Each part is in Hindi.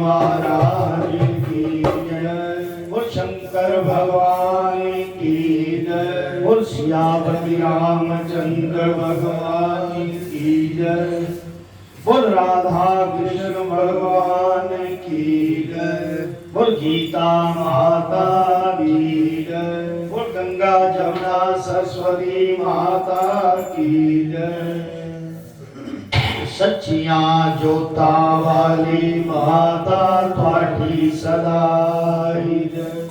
महाराज की जय। बोल शंकर भगवान की जय। बोल सियापति रामचंद्र भगवान की जय। बोल राधा कृष्ण भगवान की जय। बोल गीता माता की जय। बोल गंगा जमुना सरस्वती माता की जय। सच्चियां जोता वाली माता त्वाठी सदाई जय।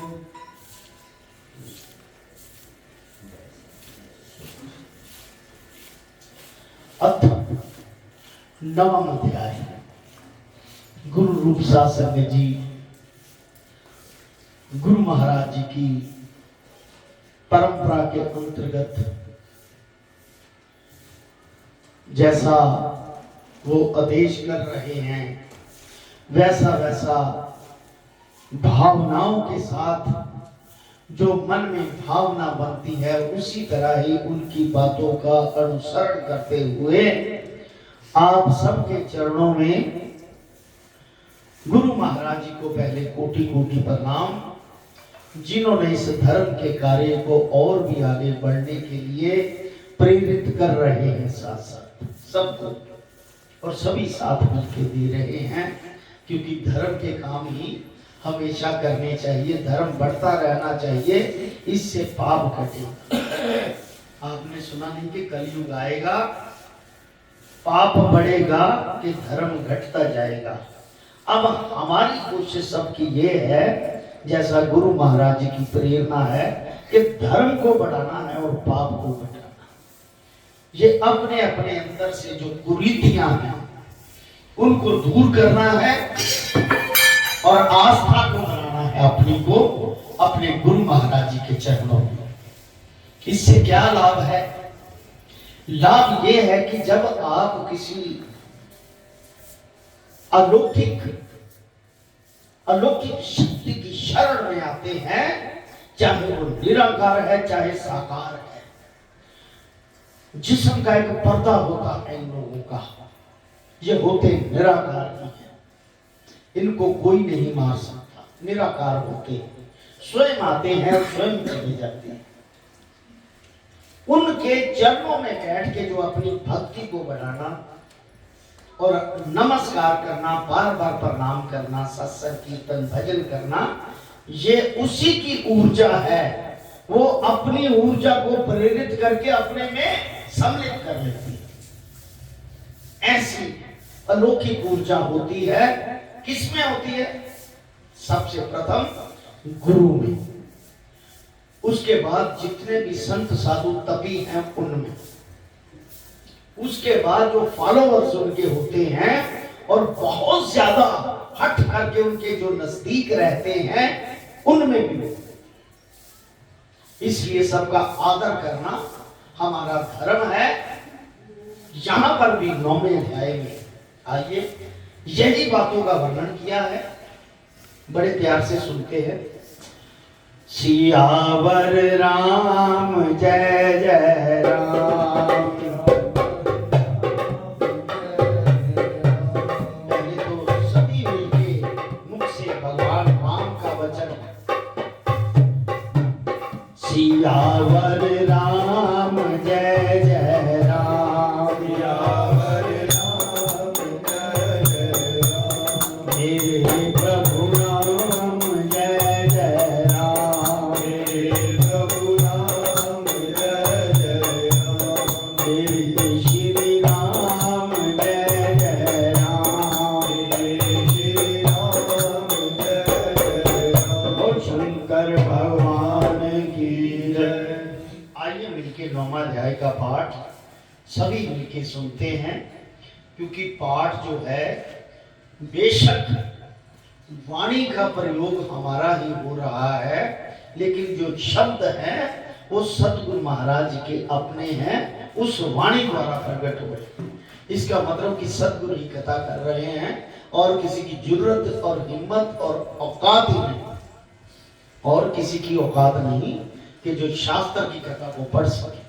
अथ नवम अध्याय गुरु रूप शासन जी गुरु महाराज जी की परंपरा के अंतर्गत जैसा वो आदेश कर रहे हैं वैसा वैसा भावनाओं के साथ जो मन में भावना बनती है उसी तरह ही उनकी बातों का अनुसरण करते हुए आप सबके चरणों में गुरु महाराज जी को पहले कोटि कोटि प्रणाम, जिन्होंने इस धर्म के कार्य को और भी आगे बढ़ने के लिए प्रेरित कर रहे हैं। साथ साथ सबको और सभी साथ मिलकर दे रहे हैं, क्योंकि धर्म के काम ही हमेशा करने चाहिए, धर्म बढ़ता रहना चाहिए, इससे पाप घटेगा। आपने सुना नहीं कि कलयुग आएगा, पाप बढ़ेगा कि धर्म घटता जाएगा। अब हमारी कोशिश सबकी ये है, जैसा गुरु महाराज जी की प्रेरणा है कि धर्म को बढ़ाना है और पाप को घटाना। ये अपने अपने अंदर से जो कुरीतियां हैं उनको दूर करना है और आस्था को बनाना है अपनी को अपने गुरु महाराज जी के चरणों में। इससे क्या लाभ है? लाभ ये है कि जब आप किसी अलौकिक शक्ति की शरण में आते हैं, चाहे वो निराकार है चाहे साकार है, जिस्म का एक पर्दा होता है इन लोगों का, ये होते निराकार ही है, इनको कोई नहीं मार सकता, निराकार होते हैं, स्वयं आते हैं स्वयं चले जाते हैं। उनके चरणों में बैठ के जो अपनी भक्ति को बढ़ाना और नमस्कार करना, बार बार प्रणाम करना, सत्संग कीर्तन भजन करना, ये उसी की ऊर्जा है। वो अपनी ऊर्जा को प्रेरित करके अपने में सम्मिलित कर लेती है। ऐसी अलौकिक ऊर्जा होती है। किसमें होती है? सबसे प्रथम गुरु में, उसके बाद जितने भी संत साधु तपी हैं उनमें, उसके बाद जो फॉलोअर्स उनके होते हैं और बहुत ज्यादा हट करके उनके जो नजदीक रहते हैं उनमें भी। इसलिए सबका आदर करना हमारा धर्म है। यहां पर भी 9वें अध्याय में आइए यही बातों का वर्णन किया है। बड़े प्यार से सुनते हैं। सियावर राम जय जय राम। पहले तो सभी मिलके मुख से भगवान राम का वचन है। सियावर राम जय जय राम। सियावर राम जय जय राम। मेरे प्रभु राम जय जय राम। मेरे प्रभु राम जय जय राम। मेरे श्री राम जय जय राम। मेरे श्री राम जय जय राम। और शंकर भगवान की जय। आइए मिलके 9वां अध्याय का पाठ सभी मिलके सुनते हैं, क्योंकि पाठ जो है बेशक वाणी का प्रयोग हमारा ही हो रहा है, लेकिन जो शब्द हैं वो सतगुरु महाराज के अपने हैं, उस वाणी द्वारा प्रकट हुए। इसका मतलब कि सतगुरु ही कथा कर रहे हैं और किसी की जरूरत और हिम्मत और औकात ही नहीं, और किसी की औकात नहीं कि जो शास्त्र की कथा को पढ़ सके।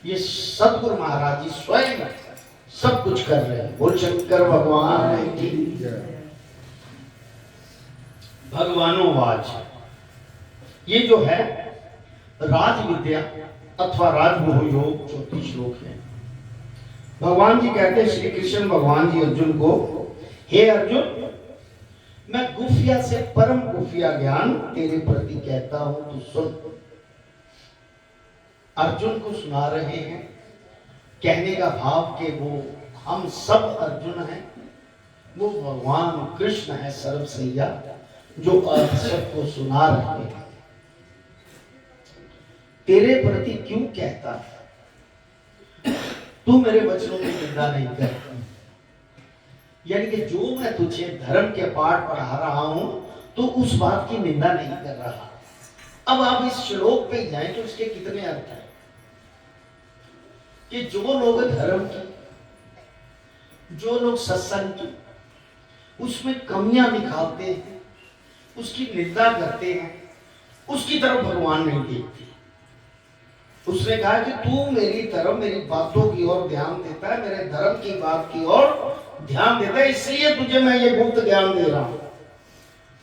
ये सतगुरु महाराज जी स्वयं सब कुछ कर रहे हैं। बोल शंकर भगवान की भगवानों वाच। ये जो है राज विद्या अथवा राजमोह योग 34 श्लोक है। भगवान जी कहते हैं, श्री कृष्ण भगवान जी अर्जुन को, हे अर्जुन, मैं गुफिया से परम गुफिया ज्ञान तेरे प्रति कहता हूं, तू सुन। अर्जुन को सुना रहे हैं। कहने का भाव कि वो हम सब अर्जुन हैं, वो भगवान कृष्ण है सर्वसैया, जो सबको सुना रहे हैं। तेरे प्रति क्यों कहता है? तू मेरे वचनों की निंदा नहीं कर। यानी कि जो मैं तुझे धर्म के पाठ पढ़ा रहा हूं तो उस बात की निंदा नहीं कर रहा। अब आप इस श्लोक पे जाएं तो इसके कितने अर्थ हैं कि जो लोग धर्म की, जो लोग सत्संग की उसमें कमियां निकालते हैं, उसकी निंदा करते हैं, उसकी तरफ भगवान नहीं देखते। उसने कहा कि तू मेरी तरफ, मेरी बातों की ओर ध्यान देता है, मेरे धर्म की बात की ओर ध्यान देता है, इसलिए तुझे मैं ये गुप्त ज्ञान दे रहा हूं।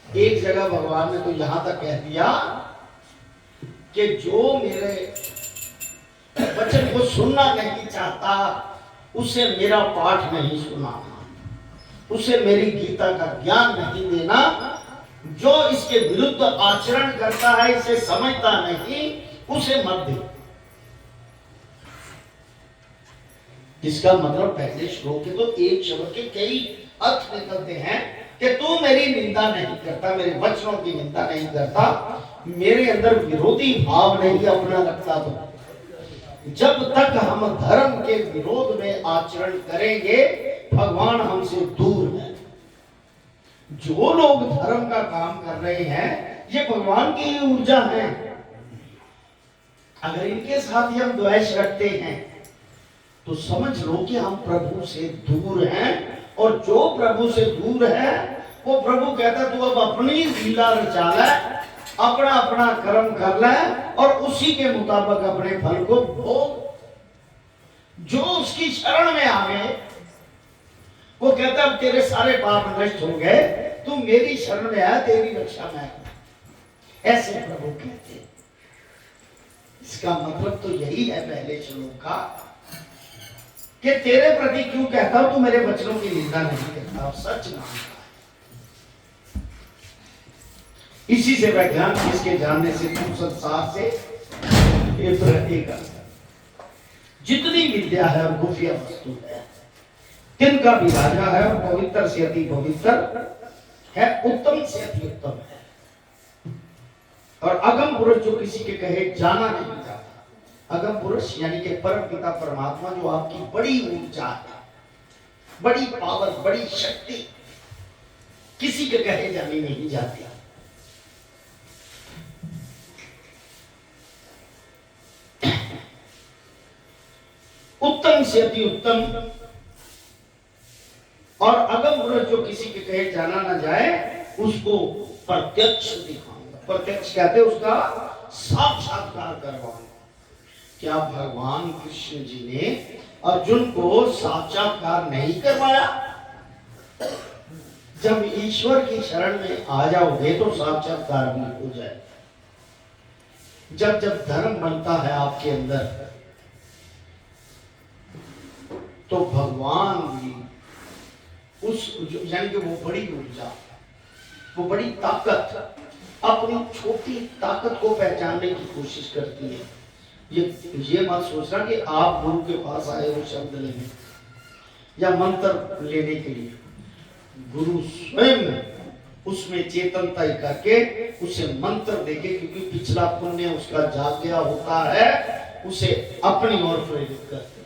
एक जगह भगवान ने तो यहां तक कह दिया कि जो मेरे वचन को सुनना नहीं चाहता उसे मेरा पाठ नहीं सुनाना, उसे मेरी गीता का ज्ञान नहीं देना। जो इसके विरुद्ध आचरण करता है, इसे समझता नहीं, उसे मत दे। इसका मतलब पहले श्लोक के तो एक शब्द के कई अर्थ निकलते हैं कि तू मेरी निंदा नहीं करता, मेरे वचनों की निंदा नहीं करता, मेरे अंदर विरोधी भाव नहीं अपना रखता। तो जब तक हम धर्म के विरोध में आचरण करेंगे भगवान हमसे दूर है। जो लोग धर्म का काम कर रहे हैं ये भगवान की ही ऊर्जा है। अगर इनके साथ ही हम द्वेष रखते हैं तो समझ लो कि हम प्रभु से दूर हैं, और जो प्रभु से दूर है वो प्रभु कहता तू अब अपनी लीला रचा ले, अपना अपना कर्म कर ले और उसी के मुताबिक अपने फल को भोग। जो उसकी शरण में आ गए वो कहता अब तेरे सारे पाप नष्ट हो गए, तू मेरी शरण में आया, तेरी रक्षा में। ऐसे प्रभु कहते हैं। इसका मतलब तो यही है पहले श्लोक का कि तेरे प्रति क्यों कहता हूं, तू मेरे वचनों की निंदा नहीं करता और सच मानता है। इसी से वह ज्ञान जिसके जानने से तू संसार से रहेगा। जितनी विद्या है और खुफिया वस्तु है, तिनका भी राजा है और पवित्र से अति पवित्र है, उत्तम से अति उत्तम है। और अगम पुरुष जो किसी के कहे जाना नहीं जाता। अगम पुरुष यानी कि परम पिता परमात्मा, जो आपकी बड़ी ऊर्जा है, बड़ी पावर, बड़ी शक्ति, किसी के कहे जानी नहीं जाती। उत्तम से अति उत्तम और अगम पुरुष जो किसी के कहे जाना ना जाए, उसको प्रत्यक्ष दिखाऊंगा। प्रत्यक्ष कहते उसका साक्षात्कार करवाऊंगा। क्या भगवान कृष्ण जी ने अर्जुन को साक्षात्कार नहीं करवाया? जब ईश्वर की शरण में आ जाओगे तो साक्षात्कार भी हो जाए। जब जब धर्म बनता है आपके अंदर, तो भगवान भी उस यानी कि वो बड़ी ऊर्जा, वो बड़ी ताकत, अपनी छोटी ताकत को पहचानने की कोशिश करती है। ये मत सोचना कि आप गुरु के पास आए हो शब्द लेने या मंत्र लेने के लिए। गुरु स्वयं उसमें चेतनता ही करके उसे मंत्र देके, क्योंकि पिछला पुण्य उसका जाग गया होता है, उसे अपनी ओर प्रेरित करते।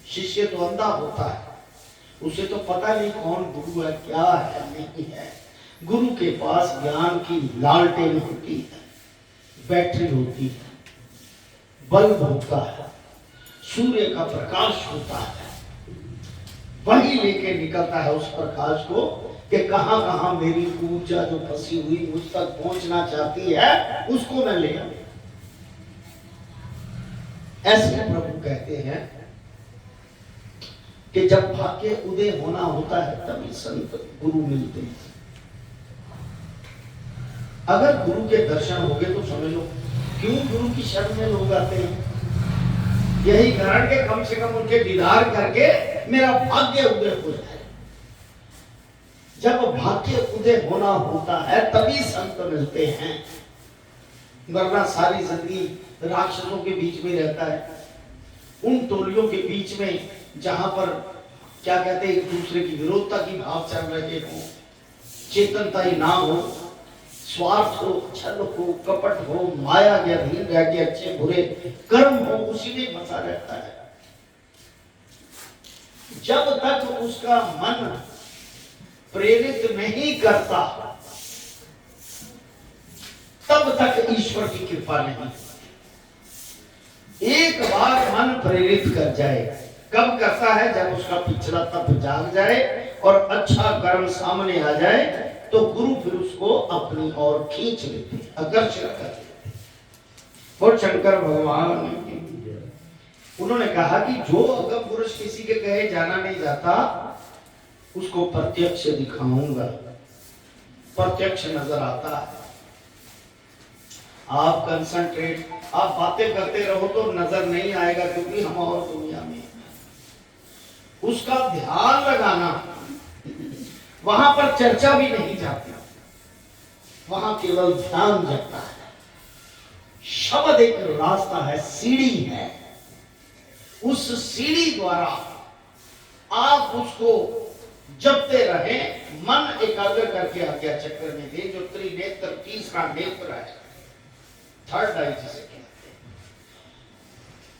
शिष्य तो अंधा होता है, उसे तो पता नहीं कौन गुरु है, क्या है, नहीं है। गुरु के पास ज्ञान की लालटेन होती है, बैटरी होती है, बल्ब होता है, सूर्य का प्रकाश होता है। वही लेके निकलता है उस प्रकाश को कि कहां कहां मेरी ऊर्जा जो फंसी हुई मुझ तक पहुंचना चाहती है, उसको मैं ले आऊं। ऐसे प्रभु कहते हैं कि जब भाग्य उदय होना होता है तभी संत गुरु मिलते हैं। अगर गुरु के दर्शन हो गए तो समझ लो क्यों गुरु की शरण में लोग आते हैं। यही कारण के कम से कम उनके दीदार करके मेरा भाग्य उदय हो जाए। जब भाग्य उदय होना होता है तभी संत मिलते हैं, वरना सारी जिंदगी राक्षसों के बीच में रहता है, उन टोलियों के बीच में जहां पर क्या कहते हैं, एक दूसरे की विरोधता की भाव चल रहे हो, चेतनता ही ना हो, स्वार्थ हो, छल हो, कपट हो, माया के अधीन रह के अच्छे बुरे कर्म हो, उसी में फंसा रहता है। जब तक उसका मन प्रेरित नहीं करता तब तक ईश्वर की कृपा नहीं। एक बार मन प्रेरित कर जाए, कब करता है? जब उसका पिछला तप जाग जाए और अच्छा कर्म सामने आ जाए तो गुरु फिर उसको अपनी ओर खींच लेते, आकर्षित कर लेते। और शंकर भगवान उन्होंने कहा कि जो अगम पुरुष किसी के कहे जाना नहीं जाता, उसको प्रत्यक्ष दिखाऊंगा। प्रत्यक्ष नजर आता है। आप कंसंट्रेट, आप बातें करते रहो तो नजर नहीं आएगा, क्योंकि हम और दुनिया में उसका ध्यान लगाना, वहां पर चर्चा भी नहीं जाती, वहां केवल ध्यान जाता है। शब्द एक रास्ता है, सीढ़ी है, उस सीढ़ी द्वारा आप उसको जपते रहे, मन एकाग्र करके आज्ञा चक्र में दे, जो त्रिनेत्र, तीसरा नेत्र है, थर्ड आई जिसे कहते हैं,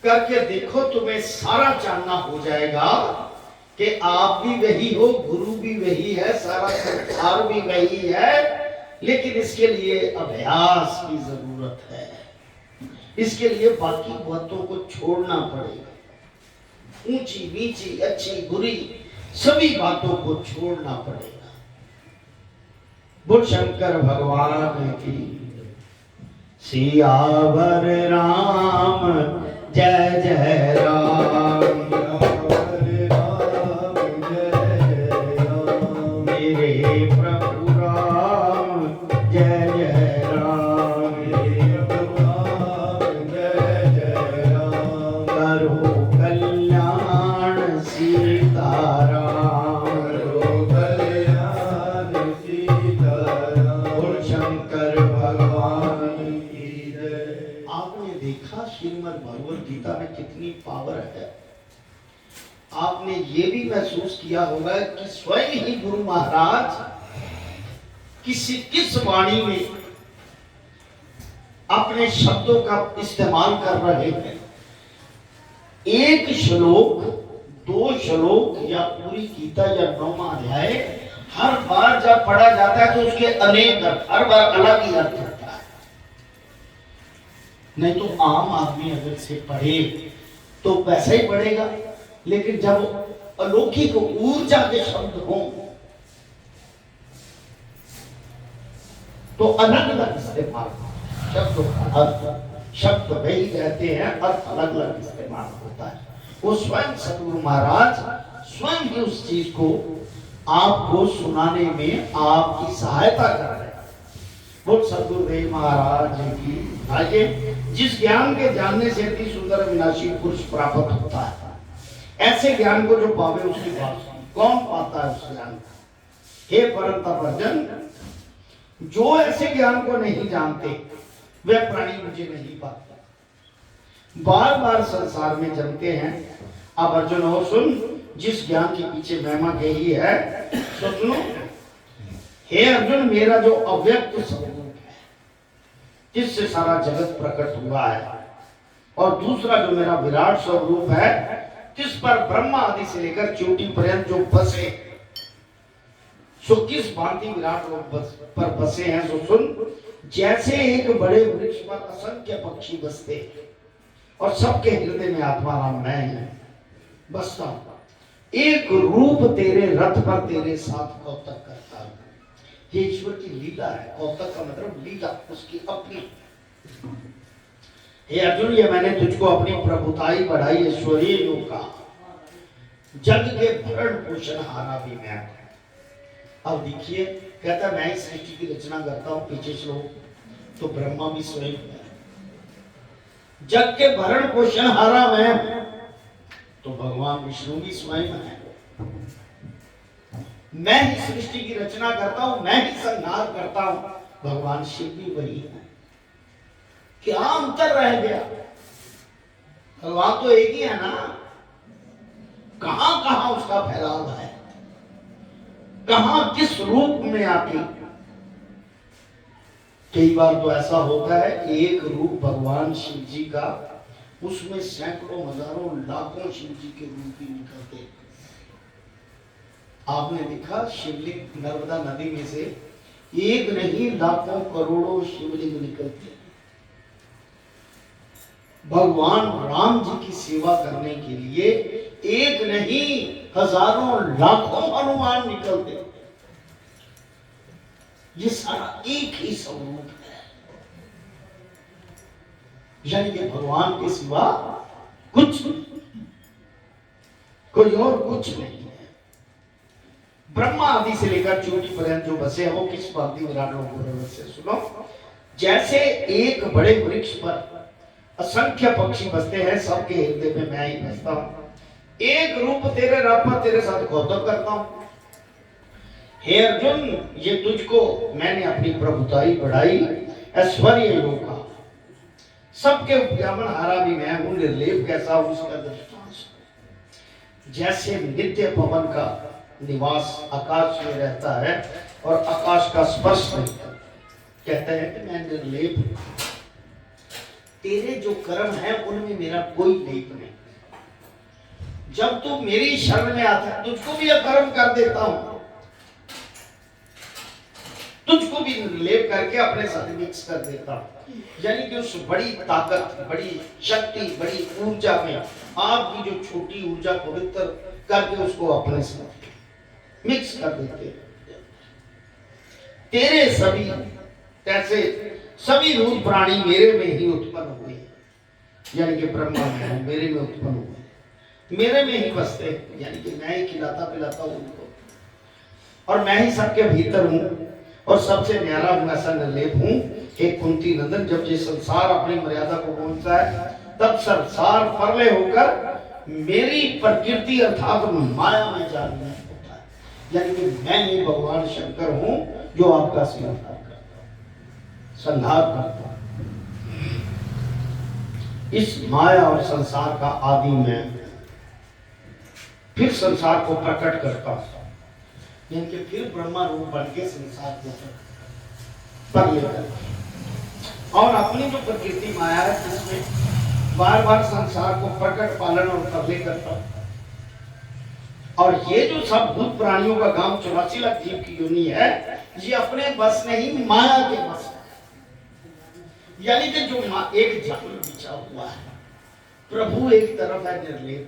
करके देखो, तुम्हें सारा जानना हो जाएगा कि आप भी वही हो, गुरु भी वही है, सारा संसार भी वही है। लेकिन इसके लिए अभ्यास की जरूरत है, इसके लिए बाकी बातों को छोड़ना पड़ेगा। ऊंची नीची, अच्छी बुरी, सभी बातों को छोड़ना पड़ेगा। बोल शंकर भगवान की। सियावर राम जय जय राम, सियावर राम जय जय राम, मेरे प्रभु राम जय जय राम, मेरे प्रभु राम जय जय राम, ये भी महसूस किया होगा कि स्वयं ही गुरु महाराज किस वाणी में अपने शब्दों का इस्तेमाल कर रहे हैं। एक श्लोक, दो श्लोक या पूरी गीता या 9वां अध्याय हर बार जब पढ़ा जाता है तो उसके अनेक अर्थ, हर बार अलग ही अर्थ होता है। नहीं तो आम आदमी अगर से पढ़े तो वैसा ही पढ़ेगा, लेकिन जब अलौकिक ऊर्जा के शब्द हों तो अलग अलग इस्तेमाल, शब्द वही रहते हैं, अर्थ अलग अलग इस्तेमाल होता है। वो स्वयं सतगुरु महाराज स्वयं ही उस चीज को आपको सुनाने में आपकी सहायता कर रहे हैं। वो सतगुरुदेव महाराज की आइए, जिस ज्ञान के जानने से अति सुंदर विनाशी पुरुष प्राप्त होता है, ऐसे ज्ञान को जो पावे उसकी बात कौन पाता है उस ज्ञान को? हे परम तपजन, जो ऐसे ज्ञान को नहीं जानते वे प्राणी मुझे नहीं पाते, बार बार संसार में जमते हैं। अब अर्जुन हो सुन, जिस ज्ञान के पीछे महिमा कही है सो सुनो। हे अर्जुन, मेरा जो अव्यक्त स्वरूप है जिससे सारा जगत प्रकट हुआ है, और दूसरा जो मेरा विराट स्वरूप है जिस पर ब्रह्मा आदि से लेकर चोटी पर्यंत जो बसे, सो किस भांति विराट पर बसे हैं सो सुन। जैसे एक बड़े वृक्ष पर असंख्य पक्षी बसते और सबके हृदय में आत्माराम मैं बसता हूं, एक रूप तेरे रथ पर तेरे साथ कौतक करता हूं। ये ईश्वर की लीला है। कौतक का मतलब लीला, उसकी अपनी। हे अर्जुन, ये मैंने तुझको अपनी प्रभुताई बढ़ाई ऐश्वर्य योग का, जग के भरण पोषण हारा भी मैं। अब देखिए, कहता मैं इस सृष्टि की रचना करता हूं, पीछे श्लोक, तो ब्रह्मा भी स्वयं है। जग के भरण पोषण हारा मैं, तो भगवान विष्णु भी स्वयं है। मैं ही सृष्टि की रचना करता हूं, मैं ही संहार करता हूं, भगवान शिव भी वही है। क्या अंतर रह गया? भगवान तो एक ही है ना, कहां कहां उसका फैलाव है, कहां किस रूप में आके। कई बार तो ऐसा होता है एक रूप भगवान शिव जी का, उसमें सैकड़ों हजारों लाखों शिव जी के रूप ही निकलते। आपने देखा शिवलिंग नर्मदा नदी में से एक नहीं लाखों करोड़ों शिवलिंग निकलते। भगवान राम जी की सेवा करने के लिए एक नहीं हजारों लाखों हनुमान निकलते। ये सारा एक ही स्वरूप है, यानी कि भगवान के सिवा कुछ, कोई और कुछ नहीं है। ब्रह्मा आदि से लेकर चोटी पर्यंत जो बसे हैं वो किस भांति विराट रूप में बसे? सुनो, जैसे एक बड़े वृक्ष पर असंख्य पक्षी बसते हैं, सबके हृदय में मैं ही बसता हूं। एक रूप तेरे रथ पर तेरे साथ कौतुक करता हूं। हे अर्जुन, ये तुझको मैंने अपनी प्रभुताई बढ़ाई ऐश्वर्य योग का, सबके उपजामन हारा भी मैं हूं, निर्लेप कैसा उसका दृष्टांत। जैसे नित्य पवन का निवास आकाश में रहता है और आकाश का स्पर्श नहीं, कहते हैं कि मैं निर्लेप हूं। तेरे जो कर्म है उनमें मेरा कोई लेप नहीं। जब तू मेरी शरण में आता है, तुझको भी अकर्म कर देता हूं, तुझको भी निर्लेप करके अपने साथ मिक्स कर देता हूं। यानी कि उस बड़ी ताकत, बड़ी शक्ति, बड़ी ऊर्जा में आपकी जो छोटी ऊर्जा पवित्र करके उसको अपने साथ मिक्स कर देते हैं। तेरे सभी कैसे सभी रूप प्राणी मेरे में ही उत्पन्न हुए, यानी कि ब्रह्मा में मेरे में उत्पन्न हुए, मेरे में ही बसते, यानी कि मैं ही खिलाता पिलाता हूं उनको, और मैं ही सबके भीतर हूं और सबसे न्यारा हूं, ऐसा निर्लेप हूं। एक कुंती नंदन, जब ये संसार अपनी मर्यादा को पहुंचता है तब संसार परले होकर मेरी प्रकृति अर्थात माया में जाने होता है, यानी कि मैं ही भगवान शंकर हूं जो आपका संहार करता है। इस माया और संसार का आदि मैं, फिर संसार को प्रकट करता हूं, यानी कि फिर ब्रह्मा रूप बन के संसार को पर लेकर और अपनी जो प्रकृति माया है उसमें बार बार संसार को प्रकट पालन और करले करता हूं। और ये जो सब भूत प्राणियों का गांव 84 लाख जीव की योनि है, ये अपने बस नहीं माया के बस है। यानी कि जो एक जाल बिछा हुआ है, प्रभु एक तरफ है निर्लेप,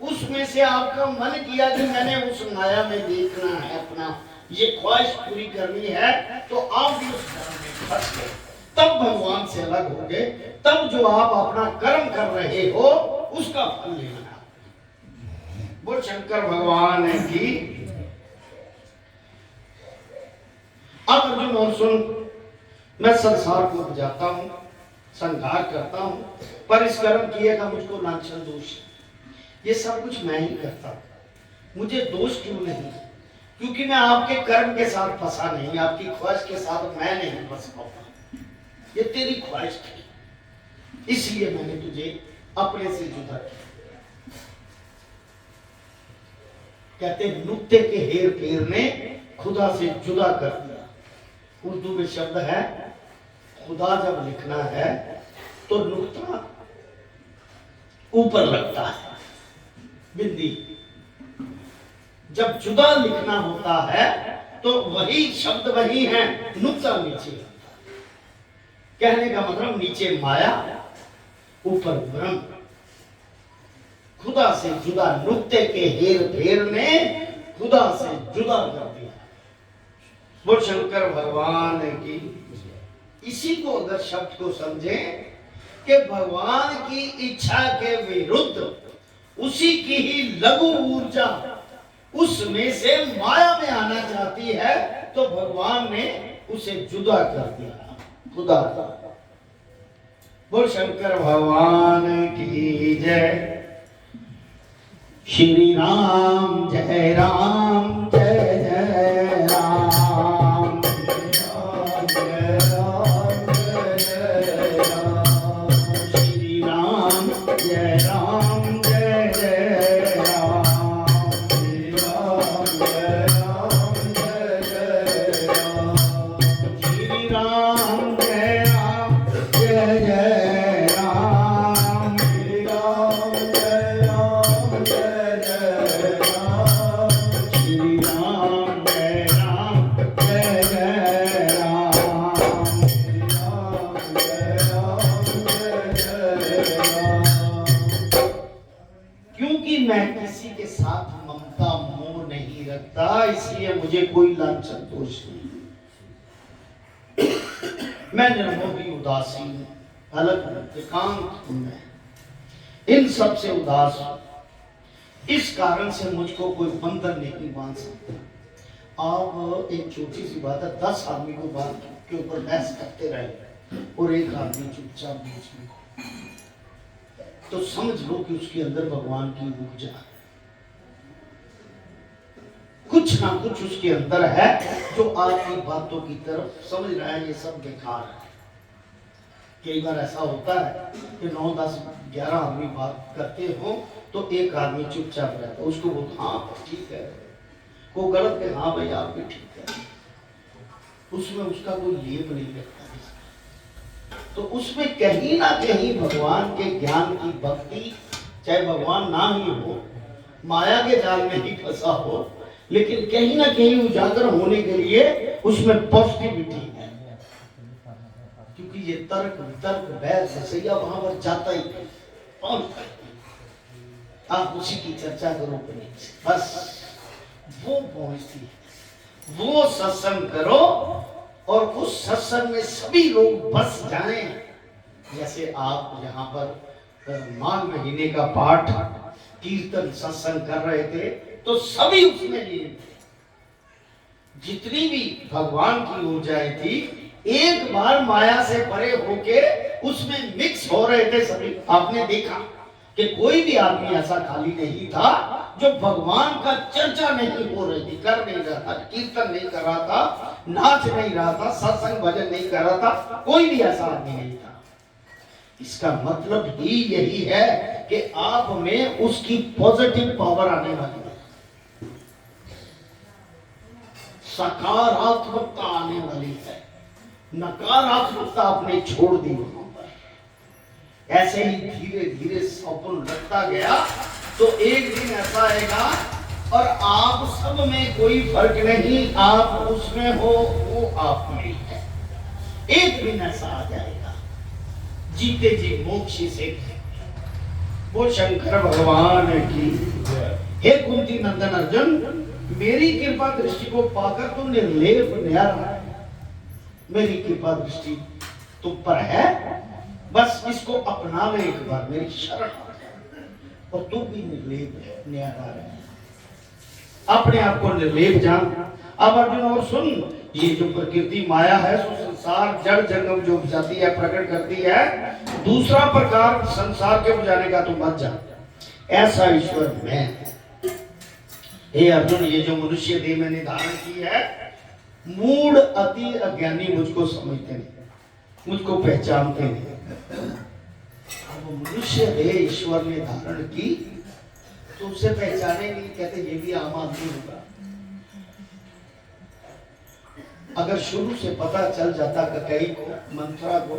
उसमें से आपका मन किया कि मैंने उस माया में देखना है, अपना ये ख्वाहिश पूरी करनी है, तो आप भी उस जाल में फंस गए। तब भगवान से अलग हो गए, तब जो आप अपना कर्म कर रहे हो उसका फल लेना। बोल शंकर भगवान की। अब अर्जुन और सुन, मैं संसार को बुझाता हूं, संहार करता हूं, पर इस कर्म किए का मुझको लांछन दोष, ये सब कुछ मैं ही करता हूं। मुझे दोष क्यों नहीं? क्योंकि मैं आपके कर्म के साथ फंसा नहीं, आपकी ख्वाहिश के साथ मैं नहीं फंस पाऊंगा। ये तेरी ख्वाहिश थी, इसलिए मैंने तुझे अपने से जुदा किया। कहते नुक्ते के हेर फेर ने खुदा से जुदा कर दिया। उर्दू में शब्द है, खुदा जब लिखना है तो नुक्ता ऊपर लगता है, बिंदी। जब जुदा लिखना होता है तो वही शब्द वही है, नुक्ता नीचे लगता है। कहने का मतलब नीचे माया, ऊपर ब्रह्म। खुदा से जुदा, नुक्ते के हेर फेर ने खुदा से जुदा कर दिया। बोल शंकर भगवान की। इसी को अगर शब्द को समझे कि भगवान की इच्छा के विरुद्ध उसी की ही लघु ऊर्जा उसमें से माया में आना चाहती है, तो भगवान ने उसे जुदा कर दिया, खुदा का। बोल शंकर भगवान की जय। श्री राम जय राम जय जय राम, जय राम जय राम, श्री राम जय राम जय जय राम, श्री राम जय राम जय जय राम, श्री राम जय राम जय जय राम, श्री राम जय राम जय जय राम, श्री राम जय राम जय जय राम, श्री राम जय राम जय जय राम। क्योंकि मैं किसी के साथ ममता मोह नहीं रखता, इसलिए मुझे कोई लांछन दोष नहीं। मैं निर्मोही उदासीन, अलग एकांत हूं मैं, इन सब से उदास। इस कारण से मुझको कोई बंधन नहीं बांध सकता। आप एक छोटी सी बात है, 10 आदमी को बात के ऊपर बहस करते रहे और एक आदमी चुपचाप बीच में, तो समझ लो कि उसके अंदर भगवान की ऊर्जा है। कुछ ना कुछ उसके अंदर है जो आपकी बातों की तरफ समझ रहा है ये सब बेकार है। कई बार ऐसा होता है कि 9, 10, 11 आदमी बात करते हो तो एक आदमी चुपचाप रहता है, उसको बोलता हाँ ठीक है, को गलत है हाँ भाई आप भी ठीक है, उसमें उसका कोई लेप नहीं लगता। तो उसमें कहीं ना कहीं भगवान के ज्ञान की भक्ति, चाहे भगवान ना ही हो, माया के जाल में ही फंसा हो, लेकिन कहीं ना कहीं उजागर होने के लिए उसमें पॉजिटिविटी है। क्योंकि ये तर्क वितर्क बहस सैया वहां पर जाता ही नहीं, आप उसी की चर्चा करो, बस वो पहुंचती है। वो सत्संग करो और उस सत्संग में सभी लोग बस जाएं। जैसे आप यहाँ पर माघ महीने का पाठ कीर्तन सत्संग कर रहे थे तो सभी उसमें लीन थे। जितनी भी भगवान की ऊर्जाएं थी एक बार माया से परे होके उसमें मिक्स हो रहे थे सभी। आपने देखा कि कोई भी आदमी ऐसा खाली नहीं था जो भगवान का चर्चा नहीं हो रही थी, कर नहीं रहा था, कीर्तन नहीं कर रहा था, नाच नहीं रहा था, सत्संग भजन नहीं कर रहा था, कोई भी ऐसा आदमी नहीं था। इसका मतलब ही यही है कि आप में उसकी पॉजिटिव पावर आने वाली है। सकारात्मकता आने वाली है, नकारात्मकता आपने छोड़ दी वहां पर। ऐसे ही धीरे धीरे सपन रखता गया तो एक दिन ऐसा आएगा और आप सब में कोई फर्क नहीं, आप उसमें हो वो आप में है। एक दिन ऐसा आ जाएगा, जीते जी मोक्ष से। वो शंकर भगवान की। हे कुंती नंदन अर्जुन, मेरी कृपा दृष्टि को पाकर तुम निर्लेप न्यारा है। मेरी कृपा दृष्टि तुम पर है, बस इसको अपना ले एक बार, मेरी शरण आ जाए और तुम भी निर्लेप न्यारा है। अपने आप को निर्लेप जान। अब अर्जुन और सुन, ये जो प्रकृति माया है, सो संसार जड़ जंगम जो उपजाती है, प्रकट करती है, दूसरा प्रकार संसार के उपजाने का तुम मत जान, ऐसा ईश्वर मैं। हे अर्जुन, ये जो मनुष्य देह मैंने धारण की है, मूढ़ अति अज्ञानी मुझको समझते नहीं, मुझको पहचानते नहीं। अब मनुष्य देह ईश्वर ने धारण की तो उसे पहचाने नहीं, कहते ये भी आम आदमी होगा। अगर शुरू से पता चल जाता कई को, मंत्रा को,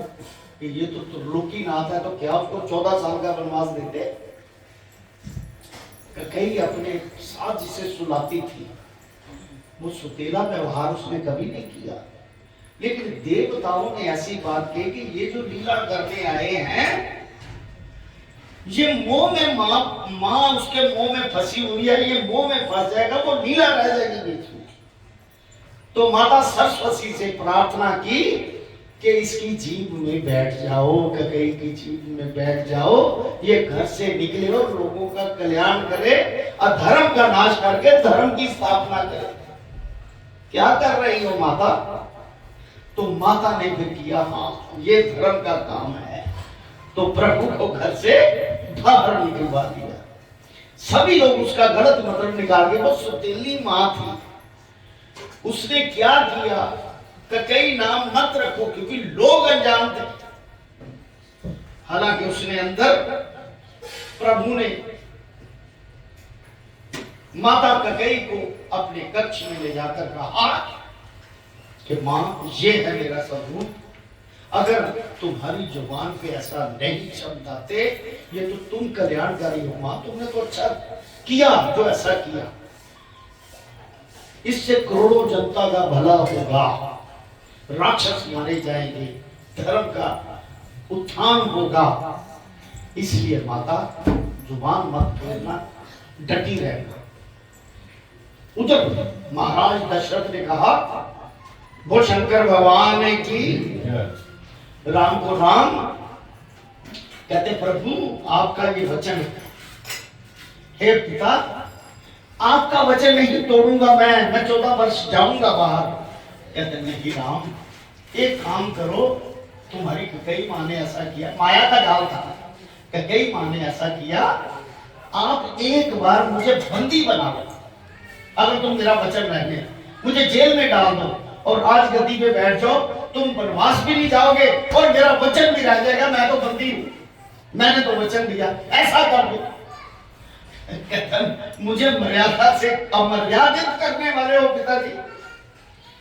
कि ये तो त्रिलोकी नाथ है, तो क्या उसको 14 साल का वनवास देते। कई अपने साथ जिसे सुलाती थी, वो सुतेला व्यवहार उसने कभी नहीं किया, लेकिन देवताओं ने ऐसी बात कही कि ये जो लीला करने आए हैं, ये मोह में माँ उसके मोह में फंसी हुई है, ये मोह में फंस जाएगा, वो लीला रह जाएगी बीच में। तो माता सरस्वती से प्रार्थना की कि इसकी जीभ में बैठ जाओ, ककई की जीभ में बैठ जाओ, ये घर से निकले और लोगों का कल्याण करे, अधर्म का नाश करके धर्म की स्थापना करे। क्या कर रही हो माता? तो माता ने फिर किया, हाँ ये धर्म का काम है, तो प्रभु को घर से बाहर निकलवा दिया। सभी लोग उसका गलत मतलब निकाल के, वो सुतीली माँ थी, उसने क्या किया, कई नाम मत रखो क्योंकि लोग अनजान थे। हालांकि उसने अंदर, प्रभु ने माता ककई को अपने कक्ष में ले जाकर कहा कि मां, ये है मेरा स्वरूप, अगर तुम्हारी जुबान पे ऐसा नहीं शब्द आते, ये तो तुम कल्याणकारी हो मां, तुमने तो अच्छा किया जो ऐसा किया, इससे करोड़ों जनता का भला होगा, राक्षस मारे जाएंगे, धर्म का उत्थान होगा। इसलिए माता जुबान मत खोलना, डटी रहना। उधर महाराज दशरथ ने कहा, वो शंकर भगवान ने की, राम को राम कहते, प्रभु आपका ये वचन है, हे पिता आपका वचन नहीं तोड़ूंगा मैं 14 वर्ष जाऊंगा बाहर। कहते नहीं राम, एक काम करो, तुम्हारी कई माँ ने ऐसा किया, माया का जाल था, कई माँ ने ऐसा किया, आप एक बार मुझे बंदी बना लो, अगर तुम मेरा वचन रहने, मुझे जेल में डाल दो और आज गद्दी पे बैठ जाओ, तुम वनवास भी नहीं जाओगे और मेरा वचन भी रह जाएगा, मैं तो बंदी हूं, मैंने तो वचन दिया, ऐसा कर दो। मुझे मर्यादा से अमर्यादित करने वाले हो पिताजी,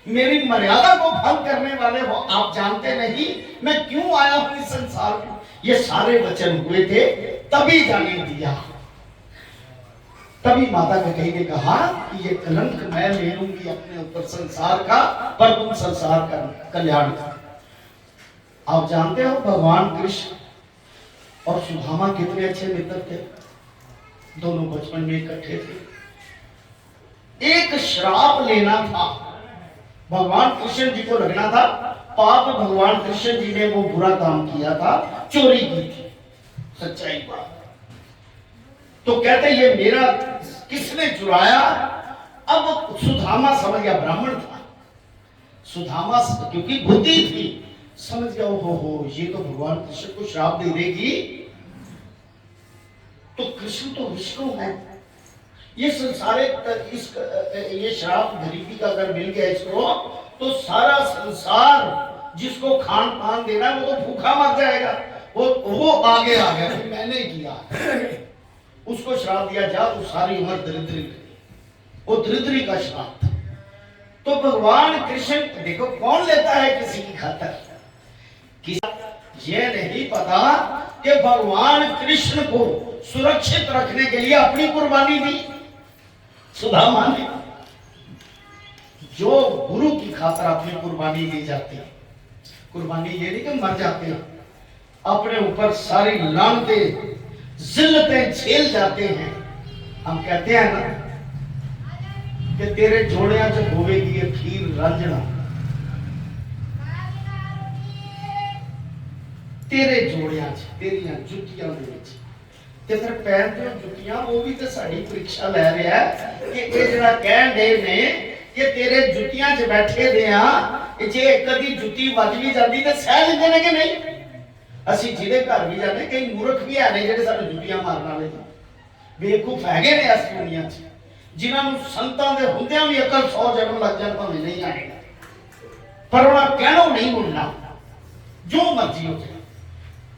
मेरी मर्यादा को भंग करने वाले हो, आप जानते नहीं मैं क्यों आया हूं इस संसार में। ये सारे वचन हुए थे तभी जाने दिया। तभी माता ककई ने कहा कि ये कलंक मैं ले लूंगी अपने ऊपर संसार का, पर तुम संसार का कल्याण कर। आप जानते हो भगवान कृष्ण और सुदामा कितने अच्छे मित्र थे, दोनों बचपन में इकट्ठे थे। एक श्राप लेना था, भगवान कृष्ण जी को लगना था पाप, भगवान कृष्ण जी ने वो बुरा काम किया था, चोरी की थी, सच्चाई बात। तो कहते ये मेरा किसने चुराया। अब सुदामा समझ गया, ब्राह्मण था सुदामा, क्योंकि बुद्धि थी, समझ गया हो ये तो भगवान कृष्ण को श्राप दे देगी, तो कृष्ण तो विष्णु है, ये संसार ये श्राप गरीबी का अगर मिल गया इसको, तो सारा संसार जिसको खान पान देना वो तो भूखा मर जाएगा। वो आगे आ गया, मैंने किया, उसको श्राप दिया जा, तो सारी उम्र दरिद्री, वो दरिद्री का श्राप था। तो भगवान कृष्ण देखो कौन लेता है किसी की खातर, ये नहीं पता कि भगवान कृष्ण को सुरक्षित रखने के लिए अपनी कुर्बानी दी सुदामा ने। जो गुरु की खातर अपनी कुर्बानी दी जाती है, कुर्बानी ये नहीं कि मर जाते हैं, अपने ऊपर सारी लानतें जिल्लतें झेल जाते हैं। हम कहते हैं ना कि तेरे जोड़ियां च होवेगी ये खीर रांझना, तेरे जोड़ियां च तेरियां जुत्तियां दे विच ते फिर पैर दी जुत्तियां वो भी ते साडी परीक्षा ले रहा है कि ये जड़ा कहण दे ने कि तेरे जुत्तियां च बैठे दे आ, जे कदी जुत्ती वज भी जाती तो सह लेंदे ने कि नहीं। ਅਸੀਂ ਜਿਹਦੇ ਘਰ ਵੀ ਜਾਂਦੇ ਕਈ ਮੂਰਖ ਵੀ ਹੈ ਨੇ ਜਿਹੜੇ ਸਾਨੂੰ ਜੁੱਤੀਆਂ ਮਾਰਨ ਵਾਲੇ ਨੇ, ਬੇਵਕੂਫ ਹੈਗੇ ਨੇ ਇਸ ਦੁਨੀਆ 'ਚ ਜਿਨ੍ਹਾਂ ਨੂੰ ਸੰਤਾਂ ਦੇ ਹੁੰਦਿਆਂ ਵੀ ਅਕਲ 100 ਜਨਮ ਲੱਗ ਜਾਣ ਭਾਵੇਂ ਨਹੀਂ ਆਏਗਾ, ਪਰ ਉਹਨਾਂ ਕਹਿਣੋਂ ਨਹੀਂ ਮੁੜਨਾ ਜੋ ਮਰਜ਼ੀ ਹੋ ਜਾਏ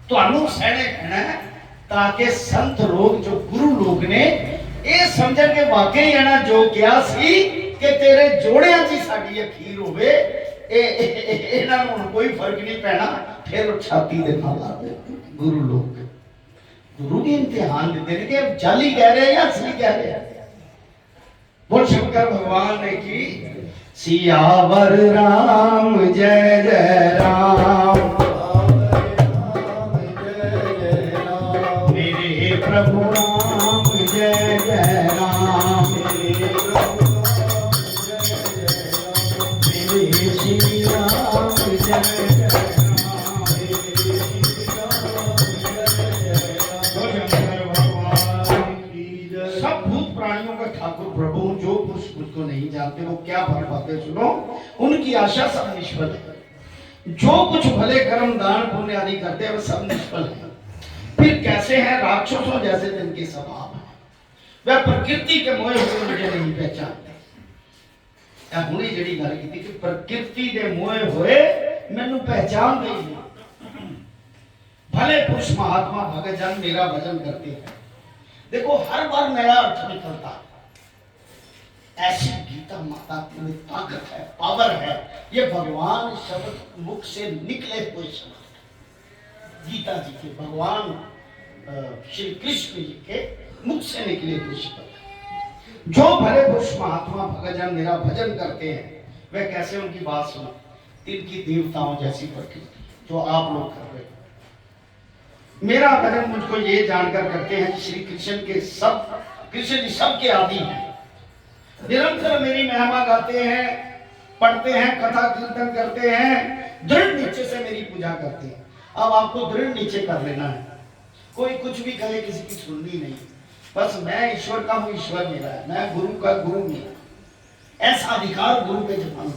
ਤੁਹਾਨੂੰ ਸਹਿਣੇ ਪੈਣਾ ਤਾਂ ਕਿ ਸੰਤ ਲੋਕ ਜੋ ਗੁਰੂ ਲੋਕ ਨੇ ਇਹ ਸਮਝਣ ਕਿ ਵਾਕਈ ਇਹਨਾਂ ਜੋ ਕਿਹਾ ਸੀ ਕਿ ਤੇਰੇ ਜੋੜਿਆਂ 'ਚ ਹੀ ਸਾਡੀ ਅਖੀਰ ਹੋਵੇ, ਇਹਨਾਂ ਨੂੰ ਕੋਈ ਫਰਕ ਨਹੀਂ ਪੈਣਾ। फिर छाती दे नाल आते गुरु लोग, गुरु भी इम्तिहान देते हैं कि जाली कह रहे हैं या असली कह रहे हैं। बोल शंकर भगवान ने की सियावर राम जय जय राम, मेरे प्रभु राम जय जय राम, मेरे श्री राम जय नहीं जानते वो क्या फल पाते। सुनो उनकी आशा सब निष्फल है, जो कुछ भले कर्म दान पुण्य आदि करते हैं वो सब निष्फल है। फिर कैसे हैं राक्षसों जैसे जिनके स्वभाव है, वह प्रकृति के मोह हुए मुझे नहीं पहचानते। हुणी जड़ी गल की कि प्रकृति के मोह हुए मैनू पहचान नहीं। भले पुरुष महात्मा भगत जन मेरा भजन करते हैं, देखो हर बार नया अर्थ निकलता है। ऐसी गीता माता की ताकत है, पावर है, ये भगवान शब्द मुख से निकले हुए शब्द, गीता जी के भगवान श्री कृष्ण जी के मुख से निकले हुए शब्द। जो भले पुरुष महात्मा भगतजन मेरा भजन करते हैं वे कैसे, उनकी बात सुनो, तिनकी देवताओं जैसी प्रकृति जो आप लोग कर रहे हो। मेरा भजन मुझको ये जानकर करते हैं कि श्री कृष्ण के सब, कृष्ण जी सबके आदि हैं, निरंतर मेरी महिमा गाते हैं, पढ़ते हैं, कथा कीर्तन करते हैं, दृढ़ निश्चय से मेरी पूजा करते हैं। अब आपको दृढ़ निश्चय कर लेना है, कोई कुछ भी कहे किसी की सुननी नहीं, बस मैं ईश्वर का हूँ, ईश्वर मेरा है, मैं गुरु का गुरु मेरा, ऐसा अधिकार गुरु पे जमाना।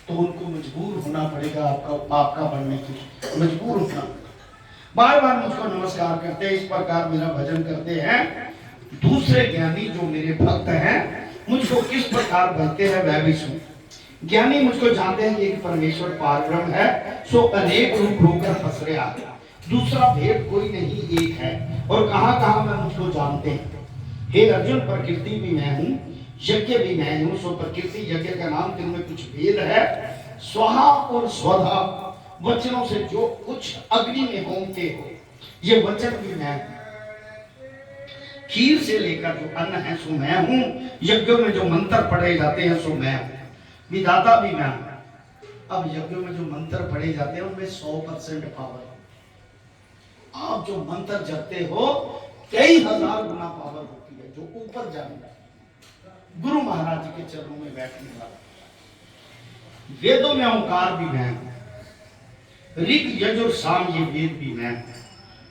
तो उनको मजबूर होना पड़ेगा आपका बनने के लिए, मजबूर होना। बार बार मुझको नमस्कार करते हैं, इस प्रकार मेरा भजन करते हैं। दूसरे ज्ञानी जो मेरे भक्त हैं मुझको किस प्रकार भजते हैं वह भी सुन। ज्ञानी मुझको जानते हैं कि परमेश्वर पारब्रह्म है, सो अनेक रूप होकर पसरे आ, दूसरा भेद कोई नहीं एक है, और कहां कहां में मुझको जानते हैं। हे अर्जुन प्रकृति भी मैं हूं, यज्ञ भी मैं हूं, सो प्रकृति यज्ञ का नाम, जिनमें कुछ भेद है। स्वाहा और स्वधा वचनों से जो कुछ अग्नि में होते हो, ये वचन भी मैं हूं। खीर से लेकर जो अन्न है सो मैं हूं, यज्ञों में जो मंत्र पढ़े जाते हैं सो मैं हूं, विधाता भी मैं हूं। अब यज्ञों में जो मंत्र पढ़े जाते हैं उनमें 100% पावर है। आप जो मंत्र जपते हो कई हजार गुना पावर होती है, जो ऊपर जाने गुरु महाराज जी के चरणों में बैठने वाला। वेदों में ओंकार भी मैं हूं, ऋग यजुर और साम ये वेद भी मैं हूं,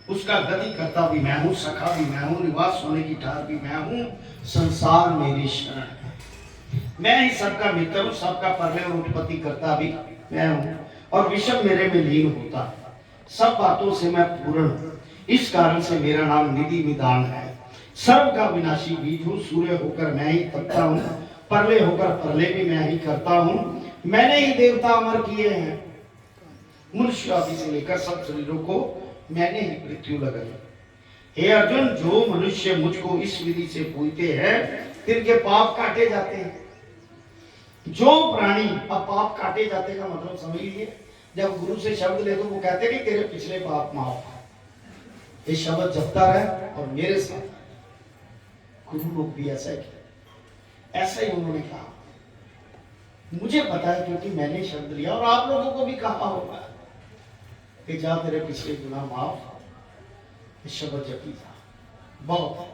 उसका गति करता भी मैं हूं, सखा भी मैं हूं, निवास होने की ठार भी मैं हूं, संसार मेरी शरण है। मैं ही सबका मित्र हूं, सबका प्रलय और उत्पत्ति करता भी मैं हूं, और विषम मेरे में लीन होता है। सब बातों से मैं पूर्ण हूं, इस कारण से मेरा नाम निधि निदान है। सर्व का विनाशी बीज हूं, सूर्य होकर मैं ही तपता हूं, प्रलय होकर प्रलय भी मैं ही करता हूं। मैंने ही देवता अमर किए हैं, मनुष्य आदि से लेकर सब शरीरों को मैंने ही मृत्यु लगाई। हे अर्जुन, जो मनुष्य मुझको इस विधि से पूजते हैं तिनके पाप काटे जाते हैं। जो प्राणी, अब पाप काटे जाते का मतलब समझ लीजिए, जब गुरु से शब्द ले तो वो कहते नहीं तेरे पिछले पाप माफ, ये शब्द जपता रहे और मेरे साथ। गुरु लोग भी ऐसा ही किया, ऐसा ही उन्होंने कहा। मुझे पता है क्योंकि मैंने शब्द लिया, और आप लोगों को भी कहा होगा कि जा तेरे पिछले गुनाह माफ, शब्द जपी जा। बहुत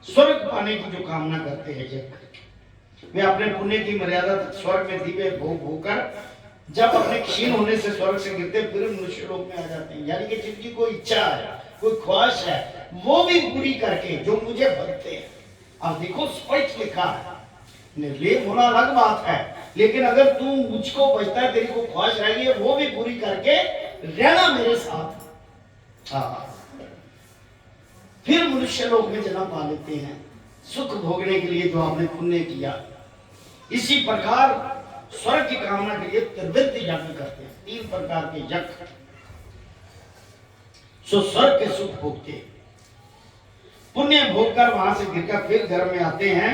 स्वर्ग पाने की जो कामना करते हैं जब वे अपने पुण्य की मर्यादा तक स्वर्ग में दिव्य भोग होकर जब अपने क्षीण होने से स्वर्ग से गिरते फिर मनुष्य लोक में आ जाते हैं। यानी कि जिनकी कोई इच्छा है, कोई ख्वाहिश है, वो भी पूरी करके जो मुझे भरते हैं। अब देखो स्पष्ट लिखा है, निर्लेप होना अलग बात है, लेकिन अगर तू मुझको बचता है, तेरी को ख्वाहिश रहेगी है, वो भी पूरी करके रहना मेरे साथ। हाँ, फिर मनुष्य लोक में जन्म पा लेते हैं सुख भोगने के लिए जो आपने पुण्य किया। इसी प्रकार स्वर्ग की कामना के लिए त्रिविध यज्ञ करते हैं, 3 प्रकार के यज्ञ, सो स्वर्ग के सुख भोगते, पुण्य भोगकर वहां से गिरकर फिर घर में आते हैं,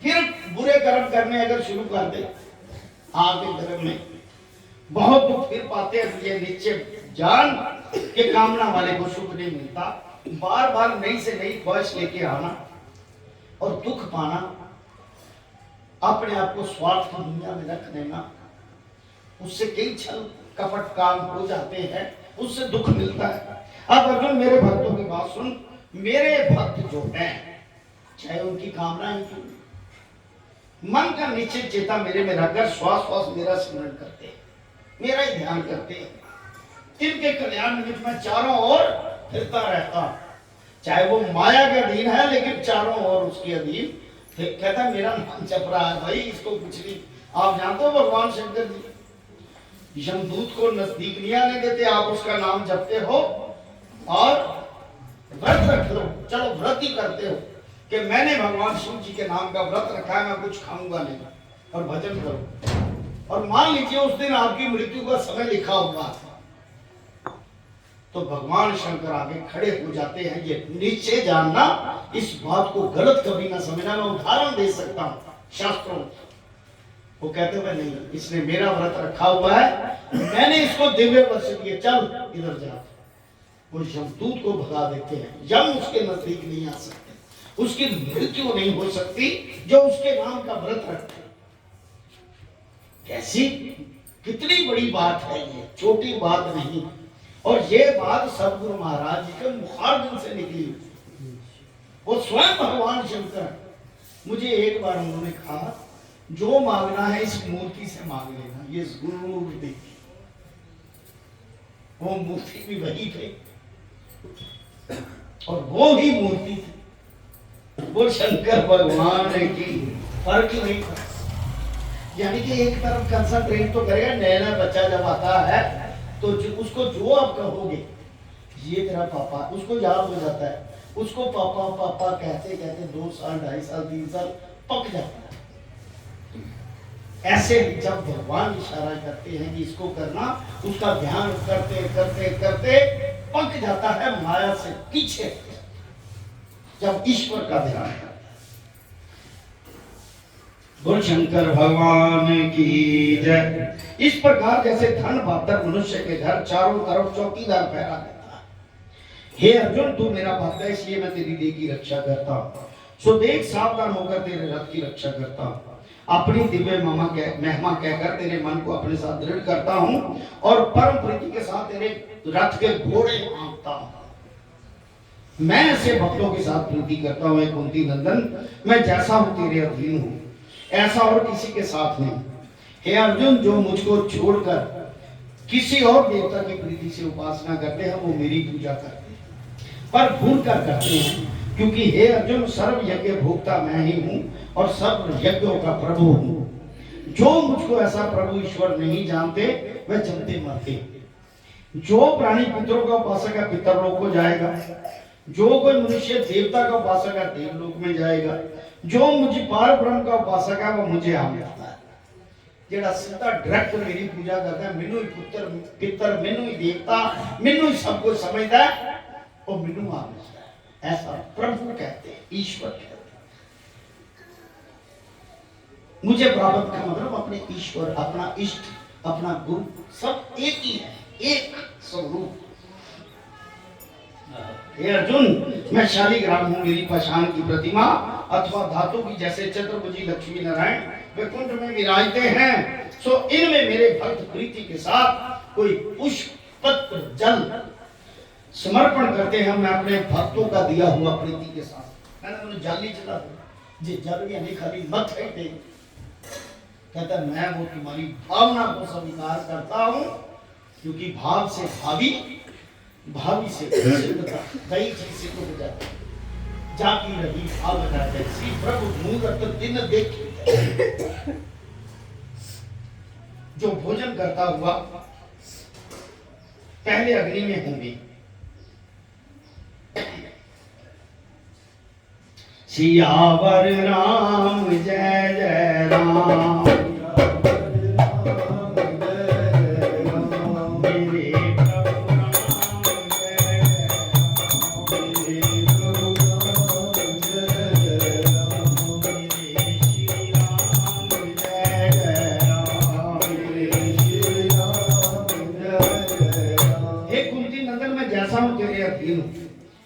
फिर बुरे कर्म करने अगर शुरू कर दे आगे घर में बहुत दुख फिर पाते हैं। ये निश्चय जान के कामना वाले को सुख नहीं मिलता, बार बार नई से नई ख्वाहिश लेके आना और दुख पाना, अपने आप को स्वार्थ की दुनिया में रख देना, उससे कई छल कपट काम हो जाते हैं, उससे दुख मिलता है। अब अर्जुन मेरे भक्तों की बात सुन, मेरे भक्त जो हैं चाहे उनकी कामनाएं क्यों, मन का निश्चित चेता मेरे में रखकर श्वास श्वास मेरा स्मरण करते हैं, मेरा ही ध्यान करते हैं, तिनके कल्याण निमित्त मैं चारों ओर फिरता रहता, चाहे वो माया के अधीन है लेकिन चारों ओर उसके अधीन। कहता है मेरा नाम जप रहा है भाई, इसको कुछ नहीं। आप जानते हो भगवान शंकर जी यमदूत को नजदीक नहीं आने देते, आप उसका नाम जपते हो और व्रत रख लो, चलो व्रत ही करते हो कि मैंने भगवान शिव जी के नाम का व्रत रखा है, मैं कुछ खाऊंगा नहीं, और भजन करो, और मान लीजिए उस दिन आपकी मृत्यु का समय लिखा हुआ, तो भगवान शंकर आगे खड़े हो जाते हैं। ये निश्चय जानना, इस बात को गलत कभी ना समझना। मैं उदाहरण दे सकता हूं शास्त्रों, वो कहते हुए नहीं, इसने मेरा व्रत रखा हुआ है, मैंने इसको दिव्य वर्ष दिए, चल इधर जा। वो यमदूत को भगा देते हैं, यम उसके नजदीक नहीं आ सकते, उसकी मृत्यु नहीं हो सकती जो उसके नाम का व्रत रखते। कैसी कितनी बड़ी बात है ये, छोटी बात नहीं। और ये बात सदगुरु महाराज जी के मुखारबिन से निकली, वो स्वयं भगवान शंकर। मुझे एक बार उन्होंने कहा जो मांगना है इस मूर्ति से मांग लेना, ये गुरु देखी, वो मूर्ति भी वही थे और वो ही मूर्ति थी, वो शंकर भगवान की, फर्क ही नहीं था। यानी कि एक तरफ कंसंट्रेट तो करेगा, नया बच्चा जब आता है तो उसको जो आप कहोगे ये तेरा पापा, उसको याद हो जाता है, उसको पापा पापा कहते कहते 2 साल 2.5 साल 3 साल पक जाता है। ऐसे जब भगवान इशारा करते हैं कि इसको करना, उसका ध्यान करते करते करते पक जाता है, माया से पीछे जब ईश्वर का ध्यान करता है। बोल शंकर भगवान की जय। इस प्रकार जैसे धन भातर मनुष्य के घर चारों तरफ चौकीदार पहरा देता है, हे अर्जुन तू मेरा भक्त है इसलिए मैं तेरी देह की रक्षा करता हूँ, सो देख सावधान होकर तेरे रथ की रक्षा करता हूँ, अपनी दिव्य महिमा कहकर तेरे मन को अपने साथ दृढ़ करता हूँ और परम प्रीति के साथ तेरे रथ के घोड़े हाँकता हूँ। मैं ऐसे भक्तों के साथ प्रीति करता हूँ कुंती नंदन, मैं जैसा हूँ तेरे अधीन हूँ, ऐसा और किसी के साथ नहीं। हे अर्जुन जो मुझको छोड़कर किसी और देवता की प्रीति से उपासना करते हैं वो मेरी पूजा करते हैं, पर भूल कर करते हैं, क्योंकि हे अर्जुन सर्व यज्ञ भोक्ता मैं ही हूँ और सर्व यज्ञों का प्रभु हूँ। जो मुझको ऐसा प्रभु ईश्वर नहीं जानते वह जलते मरते। जो प्राणी पितरों का उपासक है पितरलोक को जाएगा, जो कोई मनुष्य देवता का उपासक है देवलोक में जाएगा, जो मुझे पार ब्रह्म का उपासक है वो मुझे आ मिलता है। जेड़ा सीधा डायरेक्ट मेरी पूजा करता है, मैनू ही पुत्र पितर, मैनू ही देवता, मैनू ही सब कुछ समझता है, वो मैनू आ मिलता है। ऐसा प्रभु कहते हैं, ईश्वर कहते हैं। मुझे प्राप्त का मतलब अपने ईश्वर, अपना इष्ट, अपना गुरु सब एक ही है, एक स्वरूप। हे अर्जुन, मैं शालिग्राम हूँ, मेरी पहचान की प्रतिमा अथवा धातु की जैसे चतुर्भुजी लक्ष्मी नारायण वैकुंठ में विराजते हैं, सो इनमें मेरे भक्त प्रीति के साथ कोई पुष्प पत्र जल समर्पण करते हैं। मैं अपने भक्तों का दिया हुआ प्रीति के साथ मैंने जल नहीं चला जी, जल में नहीं खाली मत है, कहता मैं वो तुम्हारी भावना को स्वीकार करता हूं, क्योंकि भाव से भावी, भावी से सिद्धता, कई चीज सिद्ध हो जाती, जाकी रही भाव जैसी प्रभु मूरत दिन देखी। जो भोजन करता हुआ पहले अग्नि में होंगे, सियावर राम जय जय राम,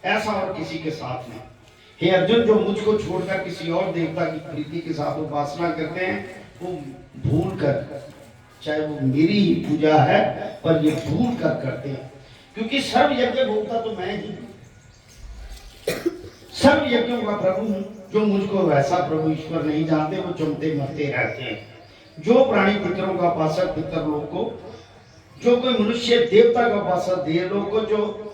ऐसा और किसी के साथ नहीं। हे अर्जुन, जो मुझको छोड़कर किसी और देवता की प्रीति के साथ उपासना करते हैं, वो भूल कर, चाहे वो मेरी ही पूजा है, पर ये भूल कर करते हैं, क्योंकि सर्व यज्ञ भोक्ता तो मैं ही, सर्व यज्ञों का प्रभु हूँ। जो मुझको वैसा प्रभु ईश्वर नहीं जानते, वो चमते मरते रहते हैं। जो प्राणी पितरों का उपासक पितर लोग को, जो कोई मनुष्य देवता का उपासक देवलोक को जो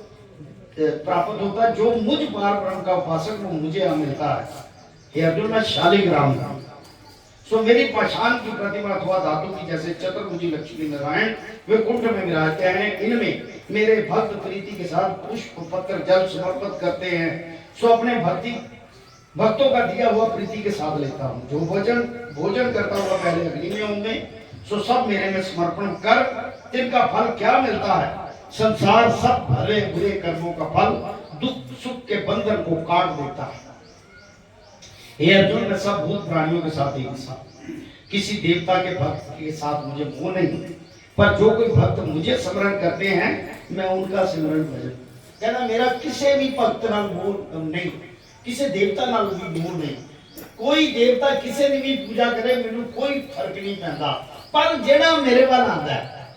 प्राप्त होता है, जो मुझ पार ब्रह्म का उपासक वो मुझे मिलता है। हे अर्जुन, मैं शालिग्राम हूं, सो मेरी पहचान की प्रतिमा अथवा धातु की जैसे चतुर्भुजी लक्ष्मी नारायण वे कुंठ में विराजते हैं। इनमें मेरे भक्त प्रीति के साथ पुष्प पत्र जल समर्पित करते हैं, सो अपने भक्तों का दिया हुआ प्रीति के साथ लेता हूँ। जो भोजन करता हुआ पहले अग्नि में होंगे, सो सब मेरे में समर्पण कर तिनका फल क्या मिलता है? संसार सब भले बुरे कर्मों का फल दुख सुख के बंधन को काट देता है। हे अर्जुन, मैं सब भूत प्राणियों के साथ एक साथ, किसी देवता के भक्त के साथ मुझे मोह नहीं, पर जो कोई भक्त मुझे स्मरण करते हैं, मैं उनका सिमरन भजन। कहना मेरा किसी भी भक्त नाल मोह नहीं, किसी देवता नाल भी मोह नहीं। कोई देवता किसी ने भी पूजा करे, मेनू कोई फर्क नहीं पैंदा, पर जेड़ा मेरे वाल आंदा है,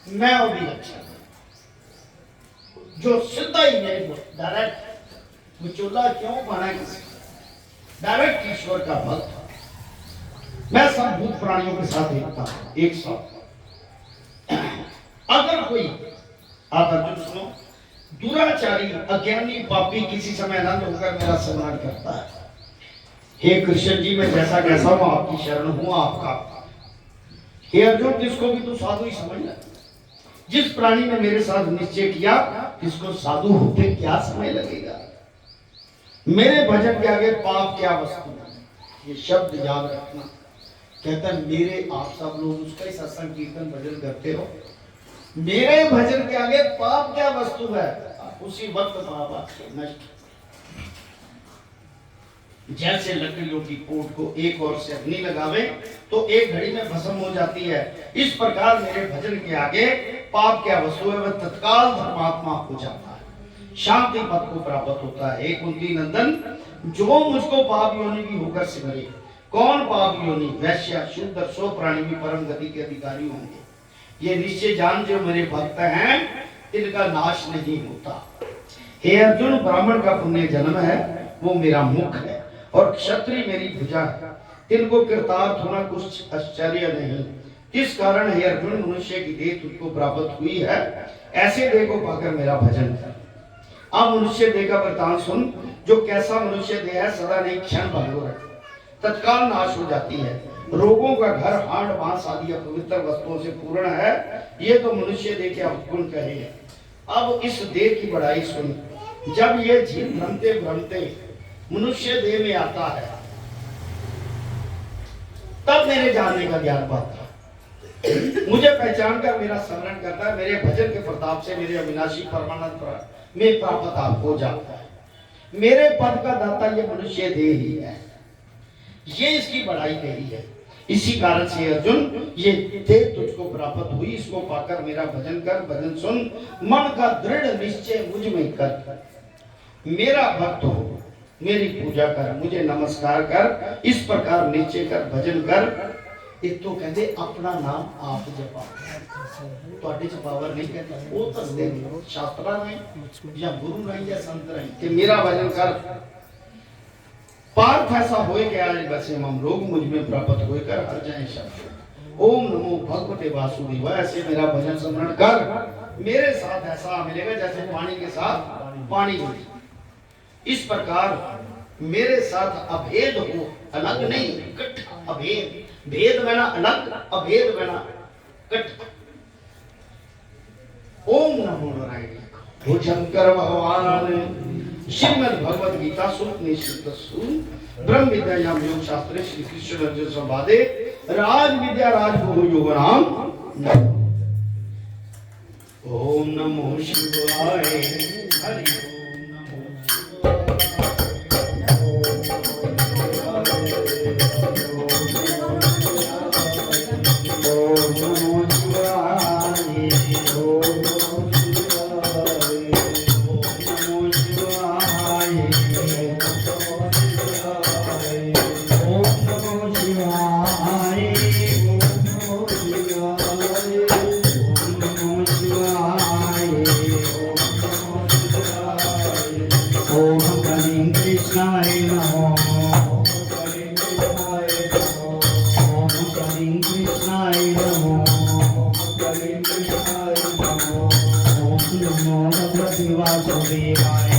मैं उसकी रक्षा, जो सीधा ही मेरे को डायरेक्ट विचोला क्यों बना, डायरेक्ट ईश्वर का भक्त। मैं सब भूत प्राणियों के साथ एकता, एक साथ। अगर कोई, आप अर्जुन सुनो, दुराचारी अज्ञानी पापी किसी समय आनंद होकर मेरा सम्मान करता है, हे कृष्ण जी, मैं जैसा कैसा हूं आपकी शरण हूं आपका। हे अर्जुन, जिसको भी तू साधु ही समझना, जिस प्राणी ने मेरे साथ निश्चय किया, इसको साधु होते क्या समय लगेगा। मेरे भजन के आगे पाप क्या वस्तु है, ये शब्द याद रखना। कहता है मेरे, आप सब लोग उसका ही सत्संग कीर्तन भजन करते हो, मेरे भजन के आगे पाप क्या वस्तु है, उसी वक्त पाप नष्ट। जैसे लकड़ियों की कोट को एक ओर से अग्नि लगावे तो एक घड़ी में भस्म हो जाती है, इस प्रकार मेरे भजन के आगे पाप क्या वस्तु है, वह तत्काल धर्मात्मा हो जाता है, शांति पद को प्राप्त होता है। एक कुंती नंदन, जो मुझको पाप योनि की होकर सिमरे, कौन पाप योनि, वैश्य शुद्ध सो प्राणी भी परम गति के अधिकारी होंगे। ये निश्चय जान, जो मेरे भक्त हैं इनका नाश नहीं होता। हे अर्जुन, ब्राह्मण का पुण्य जन्म है, वो मेरा मुख है, और क्षत्रिय मेरी भुजा है, तिनको कृतार्थ होना कुछ आश्चर्य नहीं। किस कारण हे अर्जुन, मनुष्य की देह तुझको प्राप्त हुई है, ऐसे देह को पाकर मेरा भजन कर। अब मनुष्य देह का वृतांत सुन। जो कैसा मनुष्य देह है, सदा नहीं क्षण भंगुर है, तत्काल नाश हो जाती है, रोगों का घर हाड़ बांस आदि अपवित्र वस्तुओं से पूर्ण है, ये तो मनुष्य देह के अवगुण कहे हैं। अब इस देह की बड़ाई सुन। जब ये जीव भ्रमते भ्रमते मनुष्य देह में आता है, तब मेरे जानने का ज्ञान पाता है, मुझे पहचान कर मेरा स्मरण करता है, मेरे भजन के प्रताप से मेरे अविनाशी परमानंद में प्राप्त आप हो जाता है। मेरे पद का दाता ये मनुष्य देह ही है, ये इसकी बड़ाई कही है। इसी कारण से अर्जुन ये देह तुझको प्राप्त हुई, इसको पाकर मेरा भजन कर, भजन सुन, मन का दृढ़ निश्चय मुझ में कर, मेरा भक्त हो, मेरी पूजा कर, मुझे नमस्कार कर, इस प्रकार निश्चय कर, भजन कर। एक तो कहते अपना नाम आप जपा, ਤੁਹਾਡੇ ਚ ਪਾਵਰ ਨਹੀਂ ਕਹਿੰਦੇ, ਉਹ ਦੱਸਦੇ ਨੇ ਸ਼ਾਸਤਰਾਂ ਨੇ ਜਾਂ ਗੁਰੂ ਰਾਹੀਂ ਜਾਂ ਸੰਤ ਰਾਹੀਂ ਕਿ मेरा भजन कर। पार्थ ऐसा होए कि आज बसे हम लोग मुझ में प्राप्त होकर हर जाए शब्द। ओम नमो भगवते वासुदेवाय, ऐसे मेरा भजन स्मरण कर, मेरे साथ ऐसा मिलेगा जैसे पानी के साथ पानी मिले। इस प्रकार मेरे साथ अभेद हो, अलग नहीं, इकट्ठा अभेद, भेद बना अलग, अभेद बना इकट्ठा। ओम नमो नारायण। वो शंकर भगवान श्रीमद् भगवद गीता सूत्र निश्चितसु ब्रह्म विद्यायाम योग शास्त्रे श्री कृष्ण अर्जुन संवादे राज विद्या राजगुरु योग नाम। ओम नमो शिवाय, Hari Om Namo Bhagavate Vasudevaya।